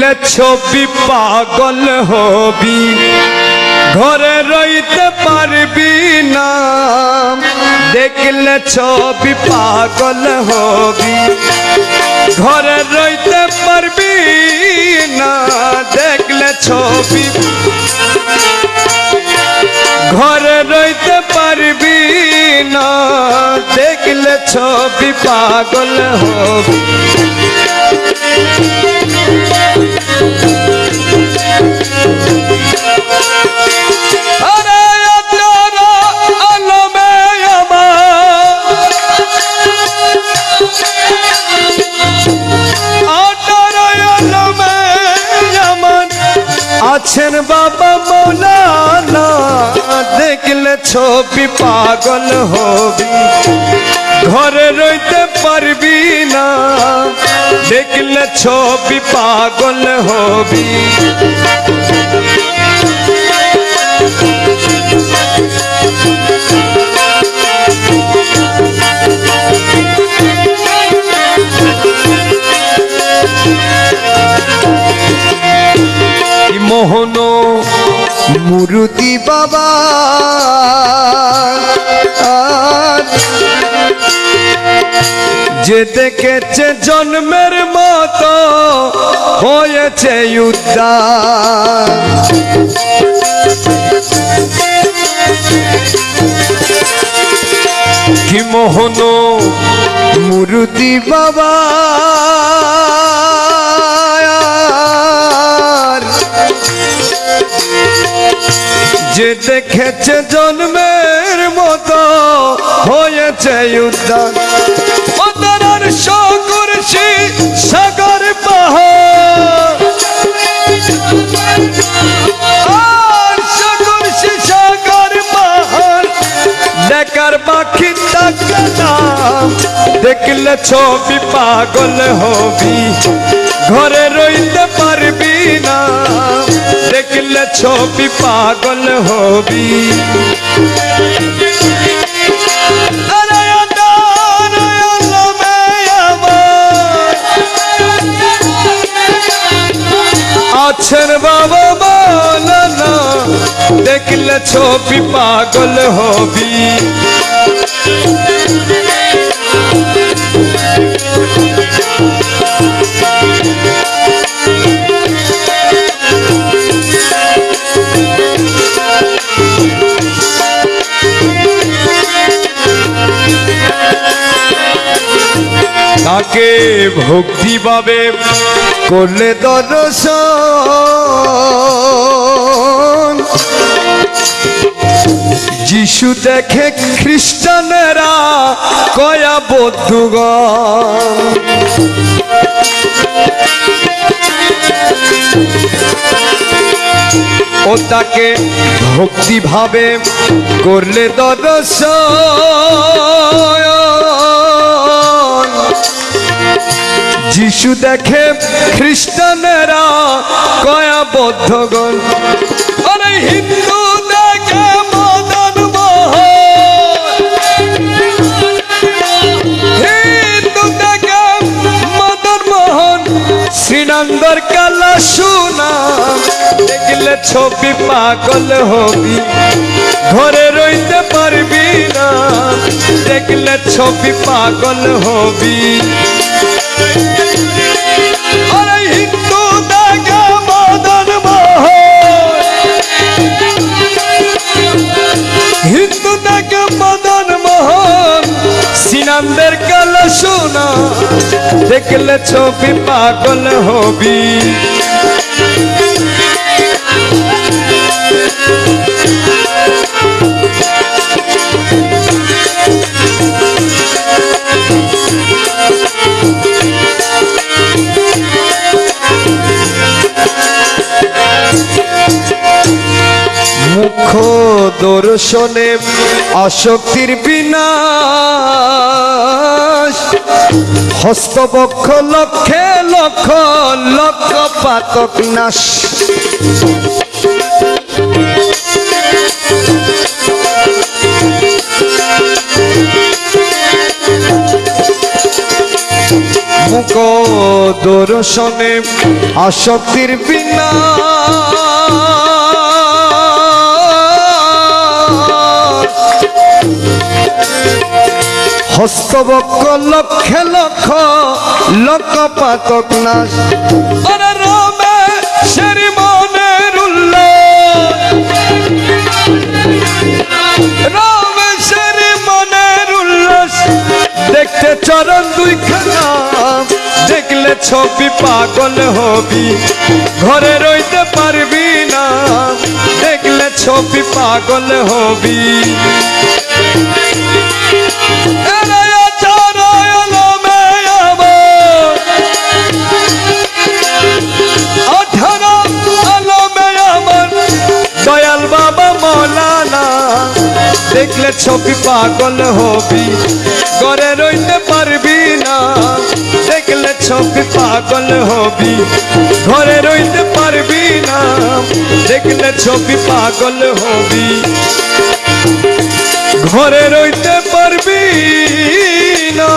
দেখলে ছবি পাগল হবি, ঘরে রইতে পারবি না। দেখলে ছবি পাগল হবি, ঘরে রইতে পারবি না। দেখলে ছবি ঘরে রইতে পারবি না। দেখলে ছবি পাগল হবি। আছেন বাবা মৌলানা, দেখলে ছবি পাগল হবি, ঘরে রইতে পারবি না। দেখলে ছবি পাগল হবি। মোহন মুরুতি বাবা যে দেখেছে জন্মের মতো হয়েছে উদ্ধার। কি মোহন মুরুতি বাবা যে দেখেছে জন্মের মতো হয়েছে উদ্ধার। ওদের শকুরশি সাগর পাহাড়, শকুরশি সাগর পাহাড় দেখার বাকি থাকে না। দেখলে ছবি পাগল হবি, ঘরে রইতে পারবি না। দেখলে ছবি পাগল হবি। আছেন বাবা মৌলানা, দেখলে ছবি পাগল হবি। তাকে ভক্তি ভাবে করলে দর্শন, যিশু দেখে খ্রিস্টানেরা কয়া বৌদ্ধগণ। ও তাকে ভক্তি ভাবে করলে দর্শন, যিশু দেখে খ্রিস্টানেরা কয়া বৌদ্ধগণ। আরে হিন্দু দেখে মদন মোহন, হিন্দু দেখে মদন মোহন শ্রীনন্দর কালা সোনা। দেখলে ছবি পাগল হবি, ঘরে রইতে পারবি না। দেখলে ছবি পাগল হবি। আরে হিন্দু দেখে মদন মোহন, হিন্দু দেখে মদন মোহন শ্রীনন্দের কালা সোনা। দেখলে ছবি পাগল হবি। মুখ দর্শনে আসক্তির বিনাশ, হস্তবক্ষ লক্ষে লক্ষ লক্ষ পাতক নাশ। মুখ দর্শনে আসক্তির বিনা হস্তবক্ষ লক্ষে লক্ষ লক্ষ পাতক নাশ আরে রমে সেরি মনের উল্লাস রমে সেরি মনের উল্লাস দেখতে চরণ দুইখানা দেখলে ছবি পাগল হবি ঘরে রইতে পারবি না দেখলে ছবি পাগল হবি এরে আচার আলমে আমার আঠারো আলমে আমার দয়াল বাবা মৌলানা দেখলে ছবি পাগল হবি ঘরে রইতে পারবি না দেখলে ছবি পাগল হবি ঘরে রইতে পারবি না দেখলে ছবি পাগল হবি ঘরে রইতে পারবি না